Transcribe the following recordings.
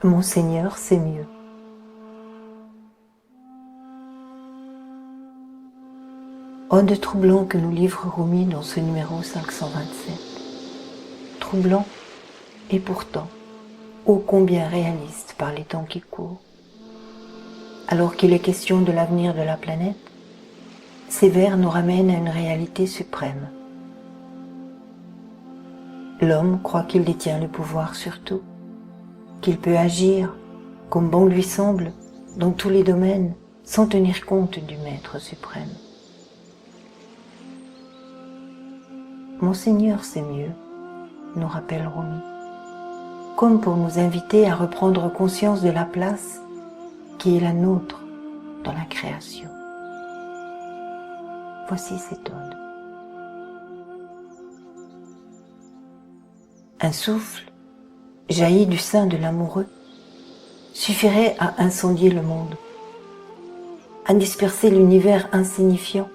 Mon Seigneur, c'est mieux. Ode troublant que nous livre Rumi dans ce numéro 527. Troublant et pourtant, ô combien réaliste par les temps qui courent. Alors qu'il est question de l'avenir de la planète, ces vers nous ramènent à une réalité suprême. L'homme croit qu'il détient le pouvoir sur tout, qu'il peut agir comme bon lui semble dans tous les domaines sans tenir compte du Maître suprême. Mon Seigneur, c'est mieux, nous rappelle Rumi, comme pour nous inviter à reprendre conscience de la place qui est la nôtre dans la création. Voici cette ode. Un souffle jailli du sein de l'amoureux suffirait à incendier le monde, à disperser l'univers insignifiant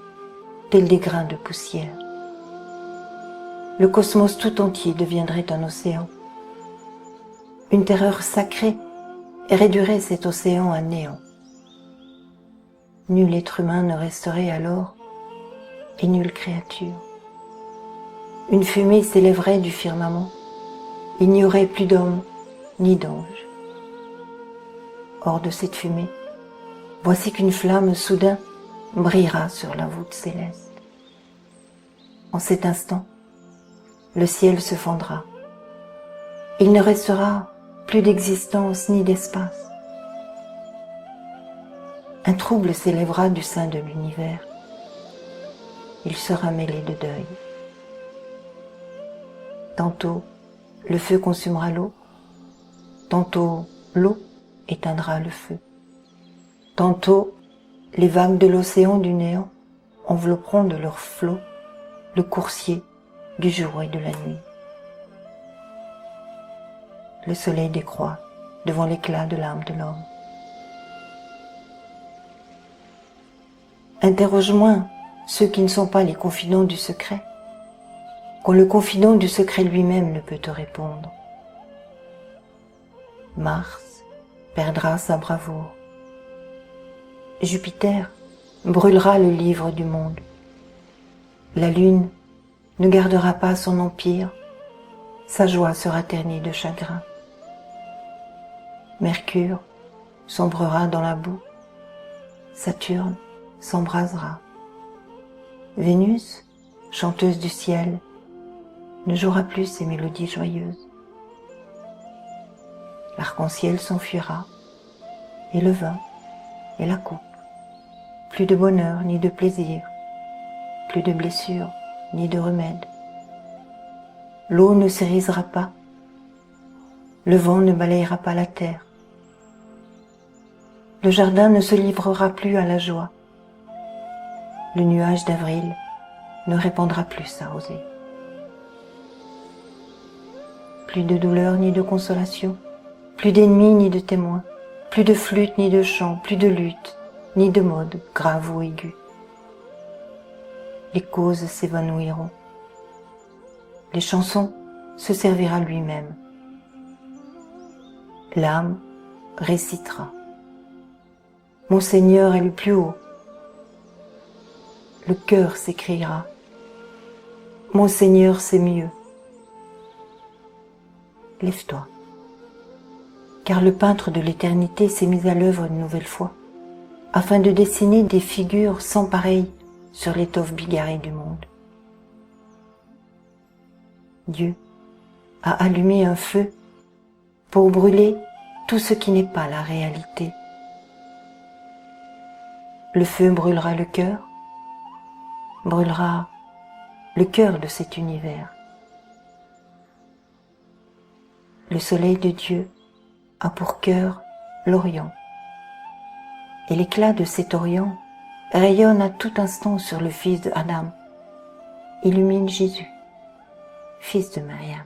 tel des grains de poussière. Le cosmos tout entier deviendrait un océan. Une terreur sacrée réduirait cet océan à néant. Nul être humain ne resterait alors, et nulle créature. Une fumée s'élèverait du firmament. Il n'y aurait plus d'hommes ni d'anges. Hors de cette fumée, voici qu'une flamme soudain brillera sur la voûte céleste. En cet instant, le ciel se fendra. Il ne restera plus d'existence ni d'espace. Un trouble s'élèvera du sein de l'univers. Il sera mêlé de deuil. Tantôt, le feu consumera l'eau, tantôt l'eau éteindra le feu. Tantôt, les vagues de l'océan du néant envelopperont de leurs flots le coursier du jour et de la nuit. Le soleil décroît devant l'éclat de l'âme de l'homme. Interroge moins ceux qui ne sont pas les confidents du secret, quand le confident du secret lui-même ne peut te répondre. Mars perdra sa bravoure. Jupiter brûlera le livre du monde. La lune ne gardera pas son empire, sa joie sera ternie de chagrin. Mercure sombrera dans la boue, Saturne s'embrasera. Vénus, chanteuse du ciel, ne jouera plus ses mélodies joyeuses. L'arc-en-ciel s'enfuira, et le vin et la coupe. Plus de bonheur ni de plaisir, plus de blessures ni de remède. L'eau ne s'érisera pas, le vent ne balayera pas la terre. Le jardin ne se livrera plus à la joie. Le nuage d'avril ne répandra plus sa rosée. Plus de douleur ni de consolation, plus d'ennemis ni de témoins, plus de flûte ni de chant, plus de lutte, ni de mode grave ou aigu. Les causes s'évanouiront. Les chansons se servira lui-même. L'âme récitera. Mon Seigneur est le plus haut. Le cœur s'écriera. Mon Seigneur, c'est mieux. Lève-toi, car le peintre de l'éternité s'est mis à l'œuvre une nouvelle fois, afin de dessiner des figures sans pareilles sur l'étoffe bigarrée du monde. Dieu a allumé un feu pour brûler tout ce qui n'est pas la réalité. Le feu brûlera le cœur de cet univers. Le soleil de Dieu a pour cœur l'Orient, et l'éclat de cet Orient rayonne à tout instant sur le fils de Adam, illumine Jésus, fils de Mariam.